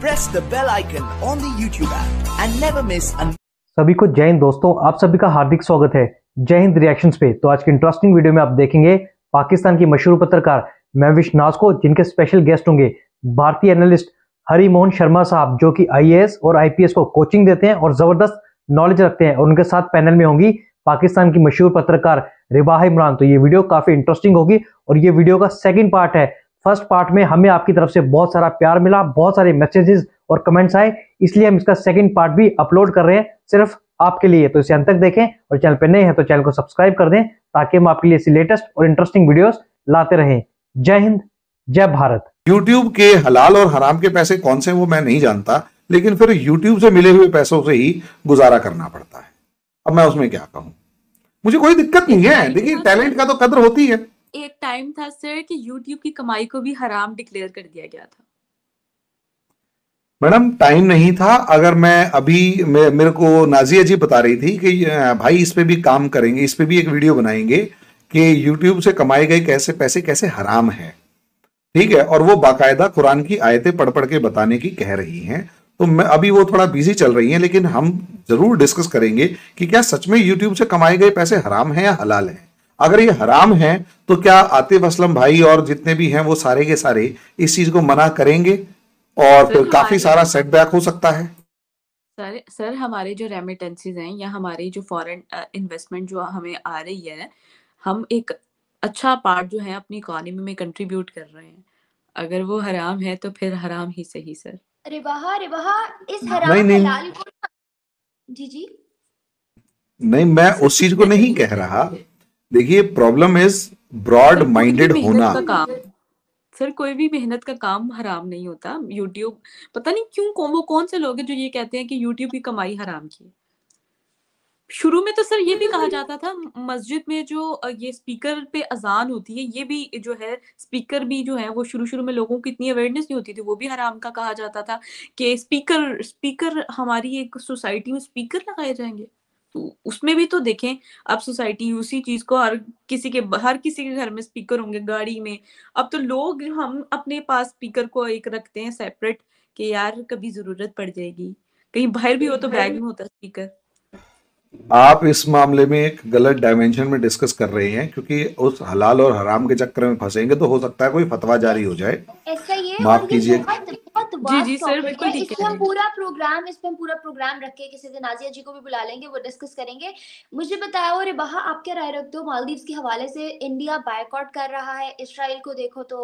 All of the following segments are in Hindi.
press the bell icon on the YouTube app and never miss an. सभी को जय हिंद दोस्तों, आप सभी का हार्दिक स्वागत है जय हिंद रिएक्शंस पे। तो आज की इंटरेस्टिंग वीडियो में आप देखेंगे पाकिस्तान की मशहूर पत्रकार महविश नाज को, जिनके स्पेशल गेस्ट होंगे भारतीय एनालिस्ट हरि मोहन शर्मा साहब, जो कि आईएएस और आईपीएस को कोचिंग देते हैं और जबरदस्त नॉलेज रखते हैं। और उनके साथ पैनल में होंगी पाकिस्तान की मशहूर पत्रकार रिबाह इमरान। तो ये वीडियो काफी इंटरेस्टिंग होगी और ये वीडियो का सेकंड पार्ट है। फर्स्ट पार्ट में हमें आपकी तरफ से बहुत सारा प्यार मिला, बहुत सारे मैसेजेस और कमेंट्स आए, इसलिए हम इसका सेकंड पार्ट भी अपलोड कर रहे हैं सिर्फ आपके लिए। तो इसे अंत तक देखें और चैनल पर नए हैं तो चैनल को सब्सक्राइब कर दें, ताकि हम आपके लिए ऐसी लेटेस्ट और इंटरेस्टिंग वीडियोस लाते रहें। जय हिंद, जय भारत। YouTube के हलाल और हराम के पैसे कौन से वो मैं नहीं जानता, लेकिन फिर YouTube से मिले हुए पैसों से ही गुजारा करना पड़ता है। अब मैं उसमें क्या कहूं, मुझे कोई दिक्कत नहीं है। देखिए, टैलेंट का तो कदर होती है। एक टाइम था सर कि YouTube की कमाई को भी हराम डिक्लेयर कर दिया गया था। मैडम, टाइम नहीं था। अगर मैं अभी मेरे को नाजिया जी बता रही थी कि भाई इस पे भी काम करेंगे, इस पे भी एक वीडियो बनाएंगे कि YouTube से कमाए गए कैसे पैसे कैसे हराम है, ठीक है, और वो बाकायदा कुरान की आयतें पढ़ पढ़ के बताने की कह रही हैं। तो मैं अभी वो थोड़ा बिजी चल रही हैं, लेकिन हम जरूर डिस्कस करेंगे कि क्या सच में YouTube से कमाए गए पैसे हराम हैं या हलाल हैं। अगर ये हराम है तो क्या आतिफ असलम भाई और जितने भी हैं वो सारे के सारे इस चीज को मना करेंगे और फिर काफी सारा सेटबैक हो सकता है। सर हमारे जो रेमिटेंसीज हैं या हमारी जो फॉरेन इन्वेस्टमेंट जो हमें आ रही है, हम एक अच्छा पार्ट जो है अपनी इकोनॉमी में कंट्रीब्यूट कर रहे हैं। अगर वो हराम है तो फिर हराम ही सही सर। रिबाहा इस हराम हलाल को जी नहीं, मैं उस चीज को नहीं कह रहा। देखिए, प्रॉब्लम इज ब्रॉड माइंडेड होना। सर कोई भी मेहनत का काम हराम नहीं होता। यूट्यूब पता नहीं क्यों वो कौन से लोग हैं जो ये कहते हैं कि यूट्यूब की कमाई हराम की। शुरू में तो सर ये भी कहा जाता था मस्जिद में जो ये स्पीकर पे अजान होती है, ये भी जो है स्पीकर भी जो है वो शुरू में लोगों को इतनी अवेयरनेस नहीं होती थी, वो भी हराम का कहा जाता था कि स्पीकर हमारी एक सोसाइटी में स्पीकर लगाए जाएंगे। तो उसमें भी तो देखें, अब सोसाइटी उसी चीज को हर किसी के घर में स्पीकर होंगे, गाड़ी में। अब तो लोग हम अपने पास स्पीकर को एक रखते हैं सेपरेट कि यार कभी जरूरत पड़ जाएगी, कहीं बाहर भी हो तो बैग में होता स्पीकर। आप इस मामले में एक गलत डायमेंशन में डिस्कस कर रहे हैं, क्योंकि उस हलाल और हराम के चक्कर में फंसेंगे तो हो सकता है कोई फतवा जारी हो जाए। ऐसा ही है। माफ कीजिए। जी सर, बिल्कुल ठीक है। इस पे हम पूरा प्रोग्राम रख के किसी दिन नाजिया जी को भी बुला लेंगे, वो डिस्कस करेंगे। मुझे बताओ रिबाहा, आप क्या राय रखते हो मालदीव्स के हवाले से? इंडिया बायकॉट कर रहा है इसराइल को, देखो तो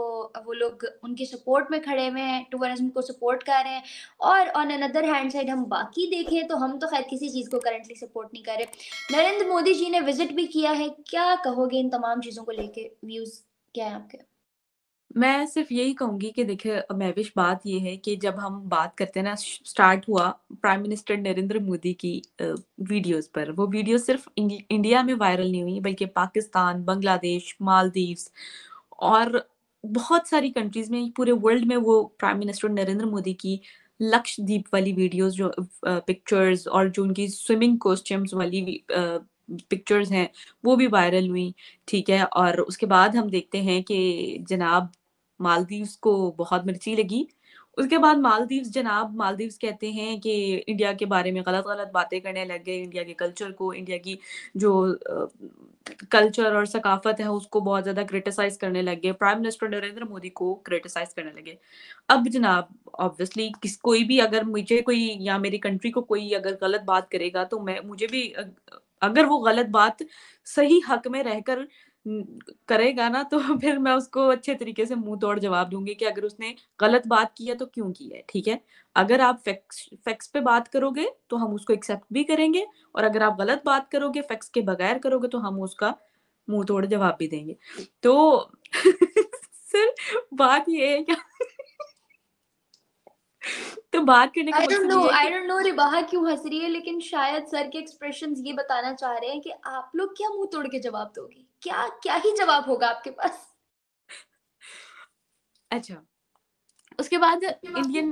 वो लोग उनके सपोर्ट में खड़े हुए हैं, टूरिज्म को सपोर्ट कर रहे हैं। और ऑन अनदर हैंड साइड हम बाकी देखें तो हम तो खैर किसी चीज को करंटली सपोर्ट नहीं कर रहे। नरेंद्र मोदी जी ने विजिट भी किया है, क्या कहोगे इन तमाम चीजों को लेके? व्यूज क्या है आपके? मैं सिर्फ यही कहूंगी कि देखिए महविश, बात ये है कि जब हम बात करते हैं ना, स्टार्ट हुआ प्राइम मिनिस्टर नरेंद्र मोदी की वीडियोस पर। वो वीडियो सिर्फ इंडिया में वायरल नहीं हुई, बल्कि पाकिस्तान, बांग्लादेश, मालदीव्स और बहुत सारी कंट्रीज में, पूरे वर्ल्ड में वो प्राइम मिनिस्टर नरेंद्र मोदी की लक्षद्वीप वाली वीडियोस जो पिक्चर्स और जो उनकी स्विमिंग कॉस्ट्यूम्स वाली पिक्चर्स हैं वो भी वायरल हुई, ठीक है। और उसके बाद हम देखते हैं कि जनाब मालदीव्स को बहुत मिर्ची लगी। उसके बाद मालदीव्स कहते हैं कि इंडिया के बारे में गलत बातें करने लग गए, इंडिया के कल्चर को, इंडिया की जो कल्चर और सकाफत है उसको बहुत ज्यादा क्रिटिसाइज करने लग गए, प्राइम मिनिस्टर नरेंद्र मोदी को क्रिटिसाइज करने लगे। अब जनाब ऑब्वियसली कोई भी अगर मुझे कोई या मेरी कंट्री को कोई अगर गलत बात करेगा तो मुझे भी अगर वो गलत बात सही हक में रहकर करेगा ना, तो फिर मैं उसको अच्छे तरीके से मुंह तोड़ जवाब दूंगी कि अगर उसने गलत बात की है तो क्यों की है, ठीक है। अगर आप फैक्ट्स पे बात करोगे तो हम उसको एक्सेप्ट भी करेंगे, और अगर आप गलत बात करोगे, फैक्ट्स के बगैर करोगे, तो हम उसका मुंह तोड़ जवाब भी देंगे। तो सर बात ये है क्या तो बात करने का मकसद ये है आई डोंट नो रिबाहा क्यों हंस रही है, लेकिन शायद सर के एक्सप्रेशंस ये बताना चाह रहे हैं कि आप लोग क्या मुंह तोड़ के जवाब दोगे, क्या ही जवाब होगा आपके पास? अच्छा, उसके बाद इंडियन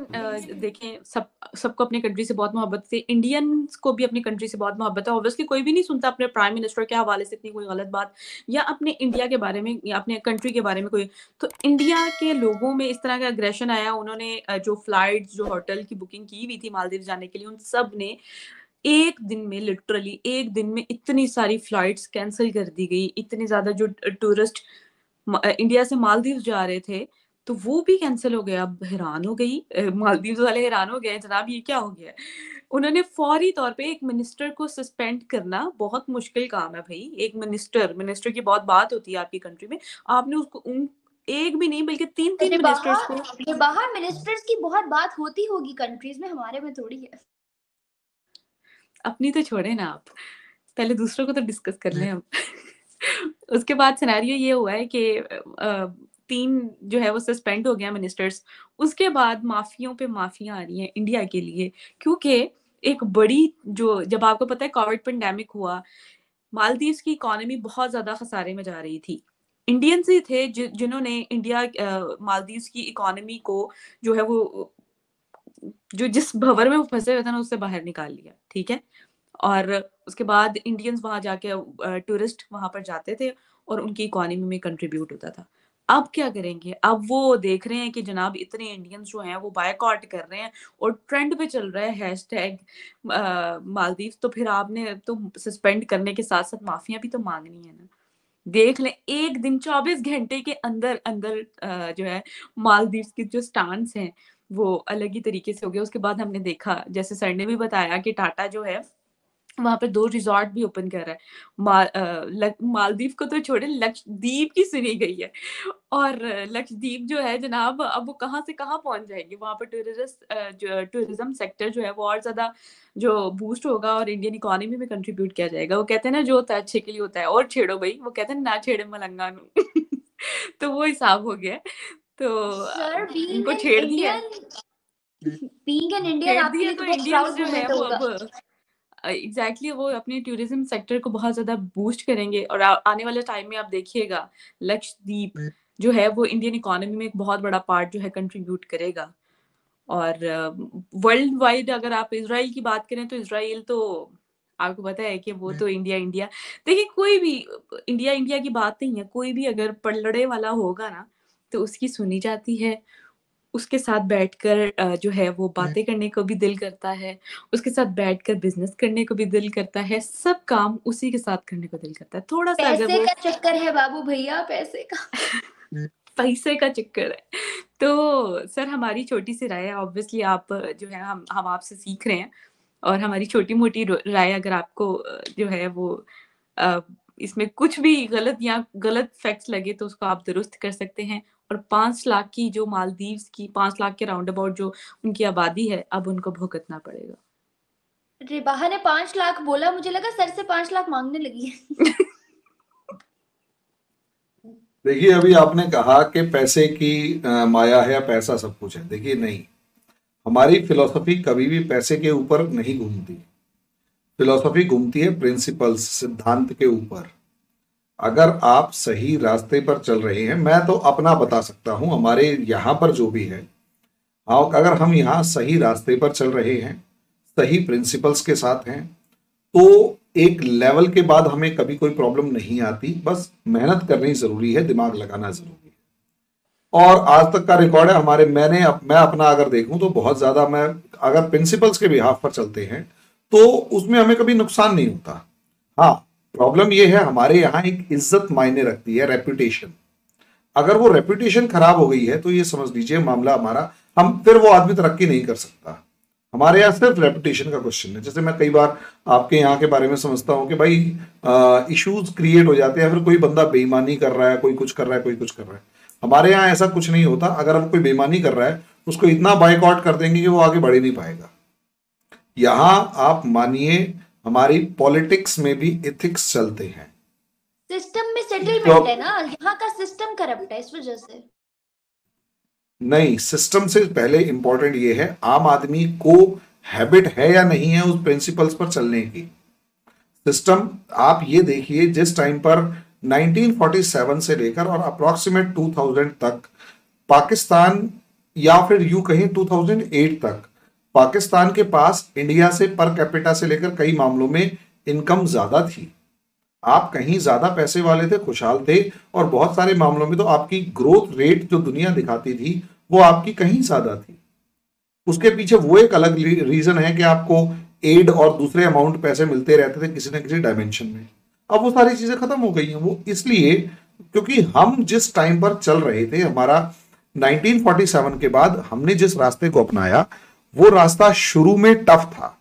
देखें, सबको अपनी कंट्री से बहुत मोहब्बत थी, इंडियंस को भी अपनी कंट्री से बहुत मोहब्बत है। ऑब्वियसली कोई भी नहीं सुनता अपने प्राइम मिनिस्टर के हवाले से इतनी कोई गलत बात, या अपने इंडिया के बारे में या अपने कंट्री के बारे में कोई। तो इंडिया के लोगों में इस तरह का अग्रेशन आया, उन्होंने जो फ्लाइट्स, जो होटल की बुकिंग की हुई थी मालदीव जाने के लिए, उन सब ने एक दिन में, लिटरली एक दिन में इतनी सारी फ्लाइट्स कैंसिल कर दी गई। इतने ज्यादा जो टूरिस्ट इंडिया से मालदीव जा रहे थे तो वो भी कैंसिल हो गया। अब हैरान हो गई, मालदीव वाले हैरान हो गए, जनाब ये क्या हो गया। उन्होंने फौरी तौर पे एक मिनिस्टर को सस्पेंड करना बहुत मुश्किल काम है भाई। एक मिनिस्टर की बहुत बात होती है आपकी कंट्री में, आपने उसको एक भी नहीं बल्कि तीन मिनिस्टर्स को। बाहर मिनिस्टर्स की बहुत बात होती होगी कंट्रीज में, हमारे में थोड़ी है। अपनी तो छोड़े ना आप, पहले दूसरों को तो डिस्कस कर लें हम। उसके बाद सिनेरियो ये हुआ है कि 3 जो है वो सस्पेंड हो गया मिनिस्टर्स। उसके बाद माफियों पे माफियां आ रही हैं इंडिया के लिए, क्योंकि एक बड़ी जो, जब आपको पता है कोविड पेंडेमिक हुआ, मालदीव्स की इकोनॉमी बहुत ज्यादा खसारे में जा रही थी। इंडियंस ही थे जिन्होंने मालदीव्स की इकोनॉमी को जो है वो, जो जिस भंवर में वो फंसे हुए थे ना, उससे बाहर निकाल लिया। ठीक है, और उसके बाद इंडियंस वहां जाके, टूरिस्ट वहां पर जाते थे और उनकी इकोनॉमी में कंट्रीब्यूट होता था। अब क्या करेंगे, अब वो देख रहे हैं कि जनाब इतने इंडियंस जो हैं वो बायकॉट कर रहे हैं और ट्रेंड पे चल रहा है हैशटैग मालदीव, तो फिर आपने तो सस्पेंड करने के साथ साथ माफिया भी तो मांगनी है ना। देख लें, एक दिन 24 घंटे के अंदर अंदर जो है मालदीव के जो स्टांस हैं वो अलग ही तरीके से हो गए। उसके बाद हमने देखा, जैसे सर ने भी बताया, कि टाटा जो है वहां पे 2 रिजॉर्ट भी ओपन कर रहा है। मालदीव को तो छोड़े, लक्षद्वीप की सुनी गई है। और लक्षद्वीप जो है जनाब, अब वो कहाँ से कहाँ पहुंच जाएगी। वहां पर टूरिज्म सेक्टर जो है वो और ज्यादा जो बूस्ट होगा और इंडियन इकोनॉमी में कंट्रीब्यूट किया जाएगा। वो कहते हैं ना, जो होता है अच्छे के लिए होता है, और छेड़ो भाई, वो कहते हैं ना छेड़े मलंगा नू। तो वो हिसाब हो गया है। तो सर बीइंग इनको एन छेड़ दिया है, इंडियन छेड़ आपके दिया लिए तो तो बहुत इंडियंस प्राउड जो है मोमेंट वो होगा। अब एग्जैक्टली वो अपने टूरिज्म सेक्टर को बहुत ज्यादा बूस्ट करेंगे। और आने वाले टाइम में आप देखिएगा, लक्षद्वीप जो है वो इंडियन इकोनॉमी में एक बहुत बड़ा पार्ट जो है कंट्रीब्यूट करेगा। और वर्ल्ड वाइड अगर आप इसराइल की बात करें तो इसराइल तो आपको पता है कि वो तो इंडिया इंडिया, देखिए कोई भी इंडिया इंडिया की बात नहीं है, कोई भी अगर पलड़े वाला होगा ना तो उसकी सुनी जाती है। उसके साथ बैठकर जो है वो बातें करने को भी दिल करता है, उसके साथ बैठकर बिजनेस करने को भी दिल करता है, सब काम उसी के साथ करने को दिल करता है। थोड़ा सा अगर पैसे वो का चक्कर है बाबू भैया, पैसे का। पैसे का चक्कर है। तो सर हमारी छोटी सी राय है, ऑब्वियसली आप जो है हम आपसे सीख रहे हैं, और हमारी छोटी मोटी राय अगर आपको जो है वो अ, इसमें कुछ भी गलत या गलत फैक्ट्स लगे तो उसको आप दुरुस्त कर सकते हैं। और 5 लाख की जो मालदीव्स की 5 लाख के राउंड अबाउट जो उनकी आबादी है, अब उनको भुगतना पड़ेगा। रिबाहा ने 5 लाख बोला, मुझे लगा सर से 5 लाख मांगने लगी है। देखिए, अभी आपने कहा कि पैसे की माया है या पैसा सब कुछ है। देखिए नहीं, हमारी फिलॉसफी कभी भी पैसे के ऊपर नहीं घूमती। फिलॉसफी घूमती है प्रिंसिपल्स, सिद्धांत के ऊपर। अगर आप सही रास्ते पर चल रहे हैं, मैं तो अपना बता सकता हूं, हमारे यहाँ पर जो भी है, अगर हम यहाँ सही रास्ते पर चल रहे हैं, सही प्रिंसिपल्स के साथ हैं, तो एक लेवल के बाद हमें कभी कोई प्रॉब्लम नहीं आती। बस मेहनत करनी जरूरी है, दिमाग लगाना जरूरी है। और आज तक का रिकॉर्ड है हमारे, मैं अपना अगर देखूं तो बहुत ज्यादा, मैं अगर प्रिंसिपल्स के बिहाफ पर चलते हैं तो उसमें हमें कभी नुकसान नहीं होता। हाँ, प्रॉब्लम यह है, हमारे यहाँ एक इज्जत मायने रखती है, रेपुटेशन। अगर वो रेपुटेशन खराब हो गई है तो ये समझ लीजिए मामला हमारा, हम फिर वो आदमी तरक्की नहीं कर सकता। हमारे यहाँ सिर्फ रेपुटेशन का क्वेश्चन है। जैसे मैं कई बार आपके यहाँ के बारे में समझता हूँ कि भाई इश्यूज क्रिएट हो जाते हैं, फिर कोई बंदा बेईमानी कर रहा है, कोई कुछ कर रहा है, कोई कुछ कर रहा है। हमारे यहाँ ऐसा कुछ नहीं होता। अगर हम कोई बेईमानी कर रहा है, उसको इतना बाइकआउट कर देंगे कि वो आगे बढ़ ही नहीं पाएगा। यहाँ आप मानिए, हमारी पॉलिटिक्स में भी एथिक्स चलते हैं। सिस्टम में सेटलमेंट है ना, यहाँ का सिस्टम करप्ट है, इस वजह से। नहीं, सिस्टम से पहले इंपॉर्टेंट ये है, आम आदमी को हैबिट है या नहीं है उस प्रिंसिपल्स पर चलने की। सिस्टम आप ये देखिए, जिस टाइम पर 1947 से लेकर और अप्रोक्सीमेट 2000 तक पाकिस्तान या फिर यूं कहें 2008 तक पाकिस्तान के पास इंडिया से पर कैपिटा से लेकर कई मामलों में इनकम ज्यादा थी। आप कहीं ज्यादा पैसे वाले थे, खुशहाल थे, और बहुत सारे मामलों में तो आपकी ग्रोथ रेट जो दुनिया दिखाती थी वो आपकी कहीं ज्यादा थी। उसके पीछे वो एक अलग रीजन है कि आपको एड और दूसरे अमाउंट पैसे मिलते रहते थे किसी न किसी डायमेंशन में। अब वो सारी चीजें खत्म हो गई हैं। वो इसलिए क्योंकि हम जिस टाइम पर चल रहे थे, हमारा 1947 के बाद हमने जिस रास्ते को अपनाया वो रास्ता शुरू में टफ था।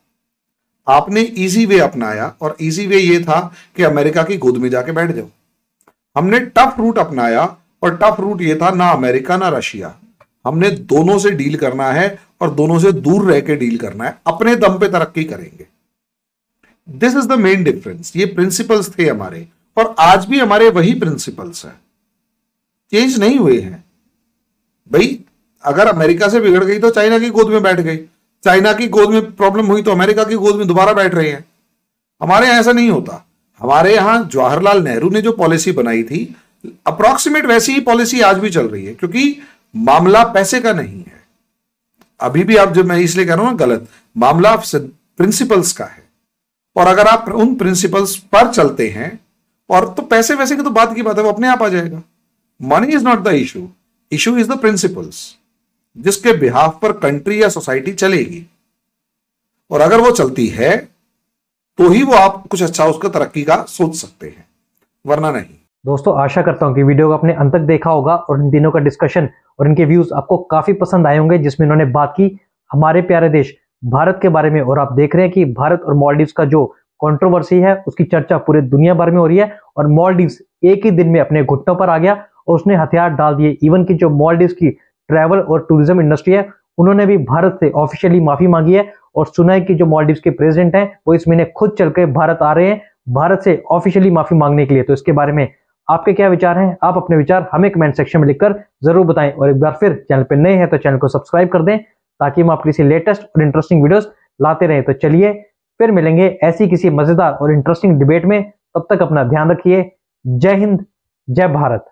आपने इजी वे अपनाया और इजी वे ये था कि अमेरिका की गोद में जाके बैठ जाओ। हमने टफ रूट अपनाया और टफ रूट ये था ना अमेरिका ना रशिया। हमने दोनों से डील करना है और दोनों से दूर रह के डील करना है, अपने दम पे तरक्की करेंगे। This is the main difference. ये प्रिंसिपल्स थे हमारे और आज भी हमारे वही प्रिंसिपल्स हैं, चेंज नहीं हुए हैं। भाई अगर अमेरिका से बिगड़ गई तो चाइना की गोद में बैठ गई, चाइना की गोद में प्रॉब्लम हुई तो अमेरिका की गोद में दोबारा बैठ रहे हैं। हमारे यहां ऐसा नहीं होता। हमारे यहां जवाहरलाल नेहरू ने जो पॉलिसी बनाई थी अप्रोक्सीमेट वैसी ही पॉलिसी आज भी चल रही है, क्योंकि मामला पैसे का नहीं है। अभी भी आप, जब मैं इसलिए कह रहा हूं ना गलत, मामला प्रिंसिपल्स का है। और अगर आप उन प्रिंसिपल्स पर चलते हैं और तो पैसे वैसे की तो बात की बात है, वो अपने आप आ जाएगा। Money is not the issue, issue is the principles जिसके बिहाफ पर कंट्री या सोसाइटी चलेगी। और अगर वो चलती है तो ही वो आप कुछ अच्छा उसका तरक्की का सोच सकते हैं, वरना नहीं। दोस्तों आशा करता हूं कि वीडियो को आपने अंत तक देखा होगा और इन तीनों का डिस्कशन और इनके व्यूज आपको काफी पसंद आए होंगे, जिसमें इन्होंने बात की हमारे प्यारे देश भारत के बारे में। और आप देख रहे हैं कि भारत और मालदीव्स का जो कंट्रोवर्सी है उसकी चर्चा पूरे दुनिया भर में हो रही है और मालदीव्स एक ही दिन में अपने घुटनों पर आ गया और उसने हथियार डाल दिए। इवन की जो मालदीव्स की ट्रैवल और टूरिज्म इंडस्ट्री है उन्होंने भी भारत से ऑफिशियली माफी मांगी है और सुना है कि जो मालदीव्स के प्रेसिडेंट हैं वो इस महीने खुद चल के भारत आ रहे हैं भारत से ऑफिशियली माफी मांगने के लिए। तो इसके बारे में आपके क्या विचार हैं? आप अपने विचार हमें कमेंट सेक्शन में लिखकर जरूर बताएं और एक बार फिर चैनल पर नए हैं तो चैनल को सब्सक्राइब कर दें ताकि हम आपके लिए लेटेस्ट और इंटरेस्टिंग वीडियोस लाते रहें। तो चलिए फिर मिलेंगे ऐसी किसी मजेदार और इंटरेस्टिंग डिबेट में। तब तक अपना ध्यान रखिए। जय हिंद, जय भारत।